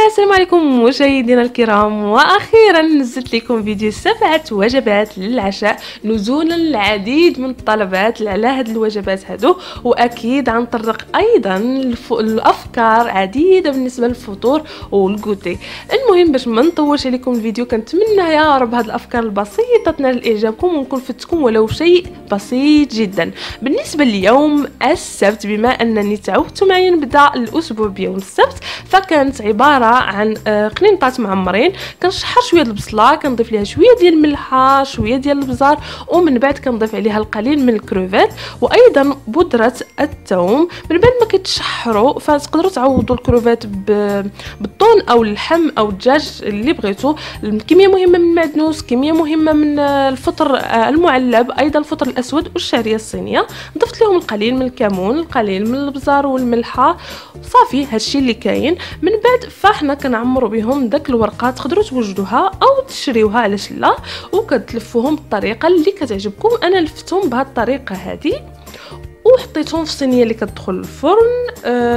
السلام عليكم مشاهدينا الكرام، واخيرا نزلت لكم فيديو 7 وجبات للعشاء نزولا العديد من الطلبات على هاد الوجبات هادو، واكيد غنطرق ايضا الافكار عديده بالنسبه للفطور والكوتي. المهم باش ما نطولش عليكم الفيديو، كنتمنى يا رب هاد الافكار البسيطه تنال اعجابكم ونكون فدتكم ولو شيء بسيط جدا. بالنسبه لليوم السبت، بما انني تعودت معي نبدا الاسبوع بيوم السبت، فكانت عباره عن قنينطات معمرين. كنشحر شويه البصله، كنضيف ليها شويه ديال الملحه، شويه ديال البزار، ومن بعد كنضيف عليها القليل من الكروفيت وايضا بودره الثوم. من بعد ما كيتشحروا فتقدروا تعوضوا الكروفيت بالطون او اللحم او الدجاج اللي بغيتو. كميه مهمه من المعدنوس، كميه مهمه من الفطر المعلب، ايضا الفطر الاسود والشعريه الصينيه. ضفت لهم القليل من الكمون، القليل من البزار والملحه، صافي هادشي اللي كاين. من بعد فاحنا كنعمروا بهم داك الورقه، تقدروا توجدوها او تشريوها علاش لا، وكتلفوهم بالطريقه اللي كتعجبكم. انا لفتهم بهذه الطريقه هذه وحطيتهم في صينيه اللي كتدخل الفرن،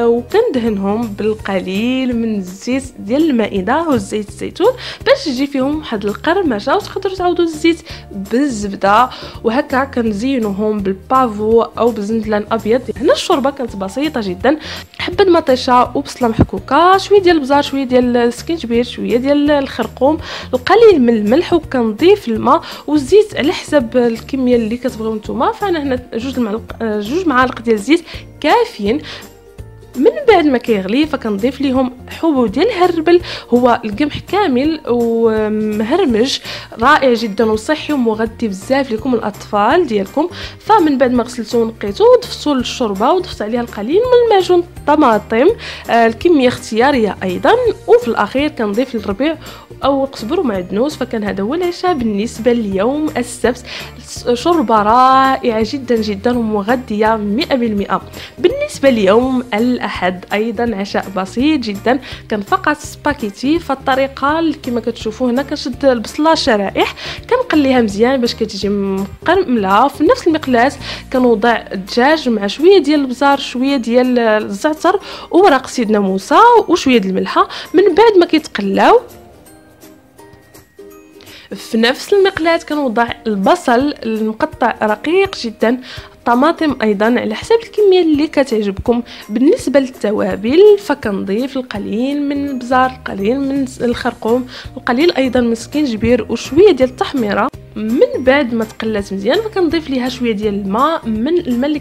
وكندهنهم بالقليل من الزيت ديال المائده وزيت الزيتون باش يجي فيهم واحد القرمشه. وتقدروا تعوضوا الزيت بالزبده، وهكا كنزينوهم بالبافو او بزندلان ابيض. هنا الشوربه كانت بسيطه جدا، حبه مطيشه وبصله محكوكه، شويه ديال البزار، شويه ديال السكينجبير، شويه ديال الخرقوم، القليل من الملح، وكنضيف الماء والزيت على حسب الكميه اللي كتبغيو نتوما. فانا هنا جوج معالق ديال الزيت كافيين. من بعد ما كيغلي فكنضيف ليهم حبوب ديال الهربل، هو القمح كامل ومهرمج، رائع جدا وصحي ومغذي بزاف لكم الاطفال ديالكم. فمن بعد ما غسلتو ونقيتو ضفتو للشوربه وضفت عليها القليل من المعجون الطماطم، الكميه اختياريه ايضا. وفي الاخير كنضيف الربيع او قزبر ومعدنوس. فكان هذا هو العشاء بالنسبه ليوم السبت. شوربه رائعه جدا جدا ومغذيه 100%. بالنسبه ليوم الاحد ايضا عشاء بسيط جدا، كان فقط سباكيتي. فالطريقه اللي كما كتشوفوا هنا، كنشد البصله شرائح، كنقليها مزيان باش كتجي مقرمله. في نفس المقلاة كنوضع الدجاج مع شويه ديال البزار، شويه ديال الزعتر وورق سيدنا موسى وشويه ديال الملحه. من بعد ما كيتقلاو في نفس المقلاة كنوضع البصل المقطع رقيق جدا، الطماطم ايضا على حسب الكميه اللي كتعجبكم. بالنسبه للتوابل فكنضيف القليل من البزار، القليل من الخرقوم، القليل ايضا من السكينجبير وشويه ديال التحميره. من بعد ما تقلات مزيان فكنضيف ليها شويه ديال الماء، من الماء اللي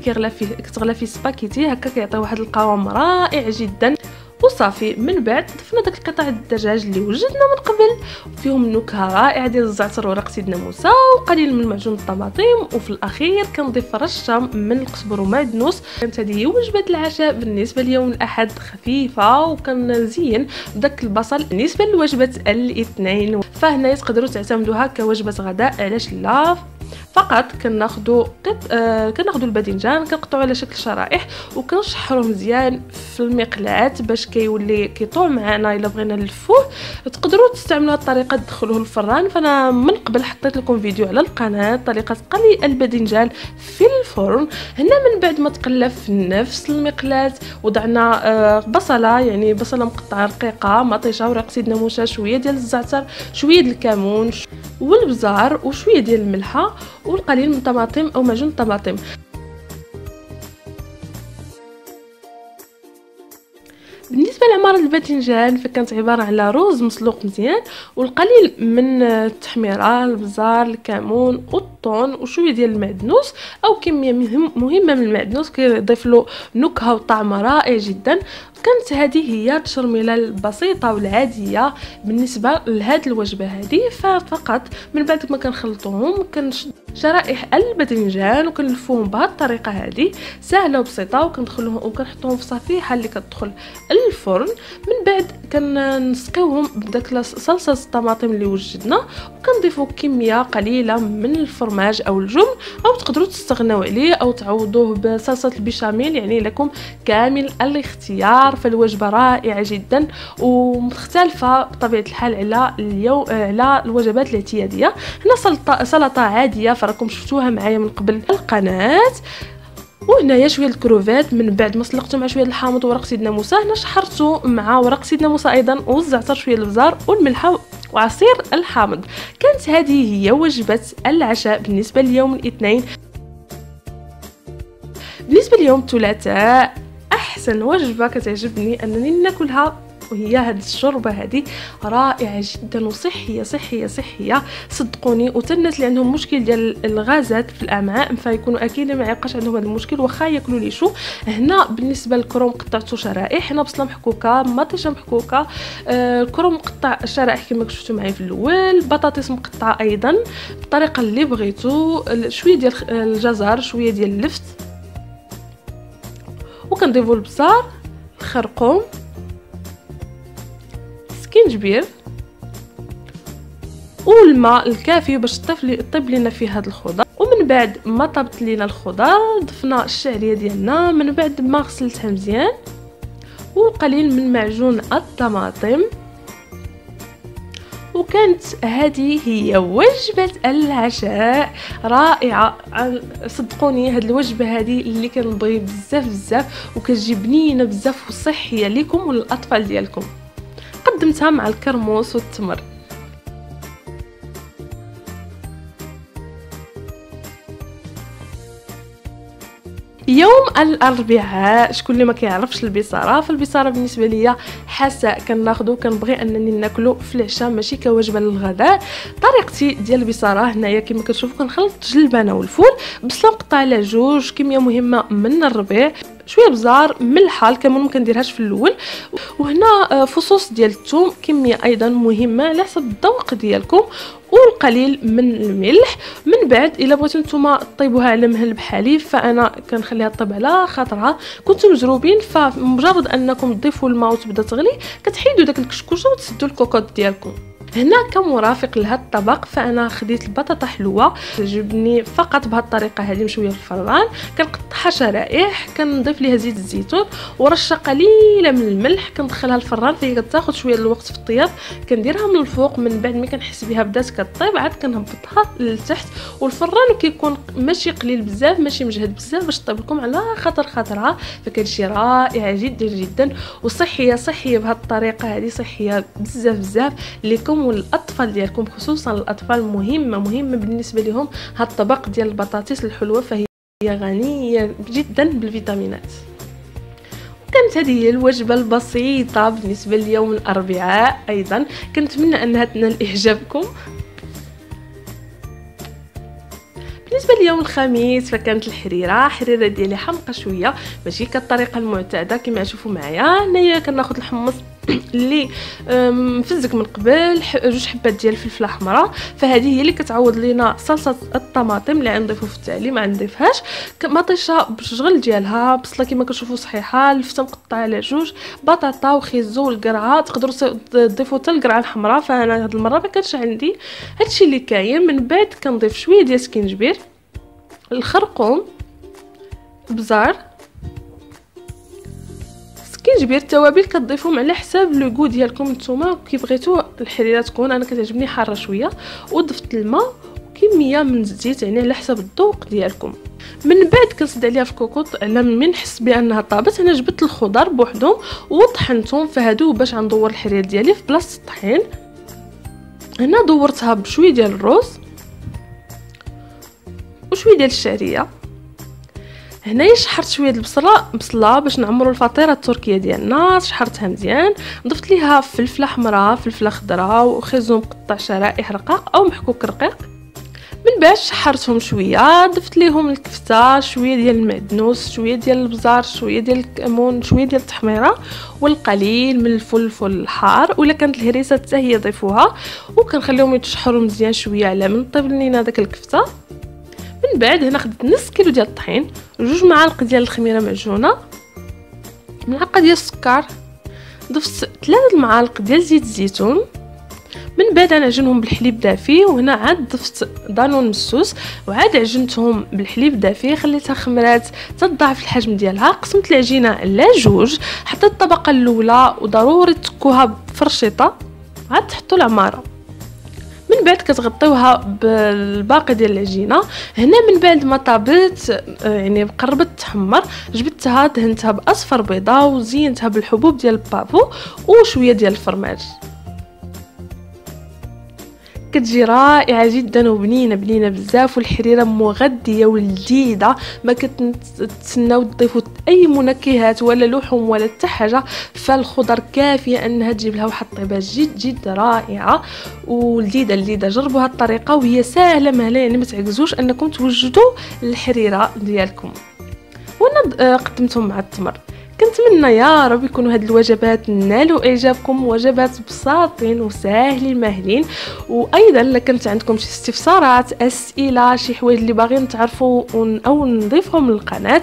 كتغلى فيه سباكيتي، هكا كيعطي واحد القوام رائع جدا. وصافي من بعد ضفنا داك القطع الدجاج اللي وجدنا من قبل، فيهم نكهه رائعه ديال الزعتر ورق سيدنا موسى وقليل من معجون الطماطم. وفي الاخير كنضيف رشه من القزبر ومعدنوس. كانت هذه هي وجبه العشاء بالنسبه ليوم الاحد، خفيفه، وكنزين بداك البصل. بالنسبه لوجبه الاثنين فهنا تقدروا تعتمدوها كوجبه غداء، علاش لا. فقط كناخذوا الباذنجان، كنقطعوه على شكل شرائح وكنشحروه مزيان في المقلاة باش كيولي كيطوع معنا. الا بغينا نلفوه تقدروا تستعملوا هذه الطريقه، تدخلوه الفران. فانا من قبل حطيت لكم فيديو على القناه طريقه قلي الباذنجان في الفرن. هنا من بعد ما تقلى في نفس المقلاة وضعنا بصله، يعني بصله مقطعه رقيقه، مطيشه، ورق سيدنا موسى، شويه ديال الزعتر، شويه ديال الكمون والبزار وشويه ديال الملحه والقليل من الطماطم او معجون الطماطم. بالنسبه لعمار الباذنجان فكانت عباره على رز مسلوق مزيان والقليل من التحميره، البزار، الكمون والطون وشويه ديال المعدنوس او كميه مهمه من المعدنوس، كيضيف له نكهه وطعم رائع جدا. كانت هذه هي التشرميله البسيطه والعاديه بالنسبه لهاد الوجبه هذه. ففقط من بعد ما كنخلطوهم كنشد شرائح الباذنجان وكنلفوهم بهذه الطريقه هذه، سهله وبسيطه، وكنحطوهم في صفيحه اللي كتدخل الفرن. من بعد كنسقيوهم بداك صلصه الطماطم اللي وجدنا، وكنضيفوا كميه قليله من الفرماج او الجبن، او تقدروا تستغنوا عليه او تعوضوه بصلصه البيشاميل، يعني لكم كامل الاختيار. فالوجبه رائعه جدا ومختلفه بطبيعه الحال على الوجبات الاعتياديه. هنا سلطه عاديه فراكم شفتوها معايا من قبل القناه. وهنايا شويه الكروفات من بعد ما سلقته مع شويه الحامض وورق سيدنا موسى. هنا شحرته مع ورق سيدنا موسى ايضا، وزعت شويه البزار والملح وعصير الحامض. كانت هذه هي وجبه العشاء بالنسبه ليوم الاثنين. بالنسبه ليوم الثلاثاء احسن وجبه كتعجبني انني ناكلها وهي هاد الشوربه هذه، رائعه جدا وصحيه صحيه صحيه صدقوني. وتنات اللي عندهم مشكل ديال الغازات في الامعاء فيكونوا اكيد ما يبقاش عندهم هذا المشكل واخا ياكلوا لي شو. هنا بالنسبه للكروم قطعته شرائح، هنا بصله محكوكه، مطيشه محكوكه، الكروم مقطع شرائح كما شفتوا معايا في الاول، بطاطس مقطعه ايضا بالطريقه اللي بغيتو، شويه ديال الجزر، شويه ديال اللفت، وكنضيفوا البصار، الخرقوم، سكينجبير والماء الكافي باش طيب لينا فيه هذا الخضر. ومن بعد ما طابت لينا الخضر ضفنا الشعريه ديالنا من بعد ما غسلتها مزيان، وقليل من معجون الطماطم. وكانت هذه هي وجبه العشاء رائعه صدقوني. هاد الوجبه هذه اللي كنبغي بزاف بزاف وكتجي بنينه بزاف وصحيه ليكم وللاطفال ديالكم. قدمتها مع الكرموس والتمر. يوم الاربعاء، شكون اللي ما كيعرفش البصاره؟ فالبصاره بالنسبه ليا حساء كناخذو كنبغي انني ناكلو في العشاء ماشي كوجبه للغداء. طريقتي ديال البصاره هنايا كما كتشوفوا كنخلط الجلبانه والفول، بصله مقطعه على جوج، كميه مهمه من الربيع، شويه بزار، ملحه، الكمون ما كنديرهاش في الاول، وهنا فصوص ديال الثوم كميه ايضا مهمه على حسب الذوق ديالكم، والقليل من الملح. من بعد الا بغيتو نتوما طيبوها على مهل بحالي فانا كنخليها طيب على خاطرها. كنتو مجروبين فمجرد انكم تضيفوا الماء وتبدا تغلي كتحيدوا داك الكشكوشه وتسدوا الكوكوط ديالكم. هنا كمرافق لهذا الطبق فانا خديت البطاطا حلوه، تعجبني فقط بهذه الطريقه هذه، مشويه في الفران، كنقطعها شرائح، كنضيف ليها زيت الزيتون ورشه قليله من الملح، كندخلها الفران فهي كتاخذ شويه الوقت في الطياب، كنديرها من الفوق. من بعد ملي كنحس بها بدات كطيب عاد كنهبطها للتحت، والفران كيكون ماشي قليل بزاف ماشي مجهد بزاف باش طيب لكم على خاطرها، فكتجي رائعه جدا جدا وصحيه بهذه الطريقه هذه، صحيه بزاف بزاف لكم والاطفال ديالكم، خصوصا الاطفال مهمه بالنسبه لهم. هاد الطبق ديال البطاطس الحلوه فهي غنيه جدا بالفيتامينات. كانت هذه هي الوجبه البسيطه بالنسبه ليوم الاربعاء. ايضا كنتمنى انها تنال اعجابكم. بالنسبه ليوم الخميس فكانت حريره ديالي حمقى شويه ماشي كالطريقه المعتاده كما تشوفوا معايا. هنايا كناخذ الحمص اللي مفزك من قبل، جوج حبات ديال الفلفله حمراء، فهذه هي اللي كتعوض لينا صلصه الطماطم اللي غنضيفو في التالي ما نضيفهاش. مطيشه بالشغل ديالها، بصله كما كتشوفوا صحيحه، الفته مقطعه على جوج، بطاطا وخيزو والقرعه، تقدروا تضيفوا حتى القرعه الحمراء، فانا هاد المره ما كانش عندي هادشي اللي كاين. من بعد كنضيف شويه ديال سكينجبير، الخرقوم، بزار، كنجبير، التوابل كتضيفوهم على حساب لو غو ديالكم نتوما كي بغيتو الحريره تكون. انا كتعجبني حاره شويه، وضفت الماء وكميه من الزيت يعني على حساب الذوق ديالكم. من بعد كنصد عليها في الكوكوط على من نحس بانها طابت. انا جبت الخضر بوحدهم وطحنتهم فهادو باش غندور الحريره ديالي في بلاصه الطحين. هنا دورتها بشويه ديال الروز وشويه ديال الشعريه. هنايا شحرت شويه البصله باش نعمروا الفطيره التركيه ديالنا، شحرتها مزيان، ضفت ليها فلفله حمراء، فلفله خضراء، وخيزو مقطع شرائح رقاق او محكوك رقيق. من بعد شحرتهم شويه، ضفت ليهم الكفته، شويه ديال المعدنوس، شويه ديال البزار، شويه ديال الكمون، شويه ديال التحميره، والقليل من الفلفل الحار، ولا كانت الهريسه حتى هي ضيفوها، وكنخليهم يتشحروا مزيان شويه على من طيب لينا داك الكفته. من بعد هنا خديت نص كيلو ديال الطحين، 2 معالق ديال الخميره معجونه، ملعقه ديال السكر، ضفت 3 معالق ديال زيت الزيتون. من بعد نعجنهم بالحليب دافي، وهنا عاد ضفت دانون مسوس وعاد عجنتهم بالحليب دافي، خليتها خمرات تضاعف الحجم ديالها. قسمت العجينه على 2، حطيت الطبقه الاولى وضروري تكوها بفرشيطه، عاد تحطوا العماره. من من بعد كتغطيوها بالباقي ديال العجينه. هنا من بعد ما طابت يعني قربت تحمر، جبدتها دهنتها باصفر بيضه وزينتها بالحبوب ديال البافو وشويه ديال الفرماج. كتجي رائعه جدا وبنينه بزاف، والحريره مغذيه ولذيذه، ما كتسناو تضيفوا اي منكهات ولا لحوم ولا حتى حاجه، فالخضر كافيه انها تجيب لها واحد الطيبه جد رائعه ولذيذه. جربوا هذه الطريقه وهي سهله مهله، يعني ما تعجزوش انكم توجدوا الحريره ديالكم. وانا قدمتهم مع التمر. كنتمنى يا رب يكونوا هاد الوجبات نالوا اعجابكم، وجبات بساطين وساهلين ماهلين. وايضا الا كانت عندكم شي استفسارات، اسئله، شي حوايج اللي باغيين تعرفوا او نضيفهم للقناه،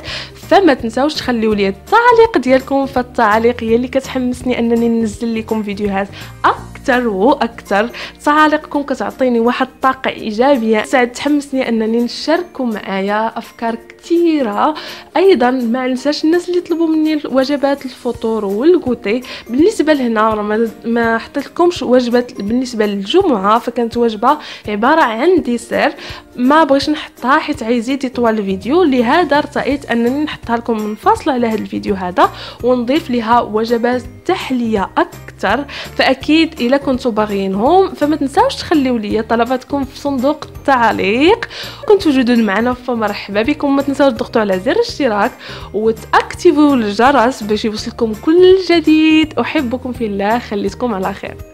فما تنساوش تخليوا لي التعليق ديالكم، فالتعليق هي اللي كتحمسني انني ننزل لكم فيديوهات اكثر واكثر. تعاليقكم كتعطيني واحد الطاقه ايجابيه تحمسني انني نشارككم معايا افكار كثيره. ايضا ما ننساش الناس اللي طلبوا مني وجبات الفطور والغوتي. بالنسبه لهنا ما حطيت لكمش وجبات بالنسبه للجمعه، فكانت وجبه عباره عن ديسير ما بغيتش نحطها حيت عايزيد يطول الفيديو، لهذا ارتأيت انني نحطها لكم منفصله على هذا الفيديو هذا ونضيف لها وجبات تحليه اكثر. فاكيد الا كنتوا باغيينهم فما تنساوش تخليوا لي طلباتكم في صندوق التعليق. كنتوا جدد معنا فمرحبا بكم. ما تنساوش تضغطوا على زر الاشتراك وتاكتيفوا الجرس باش يوصلكم كل جديد. احبكم في الله، خليتكم على خير.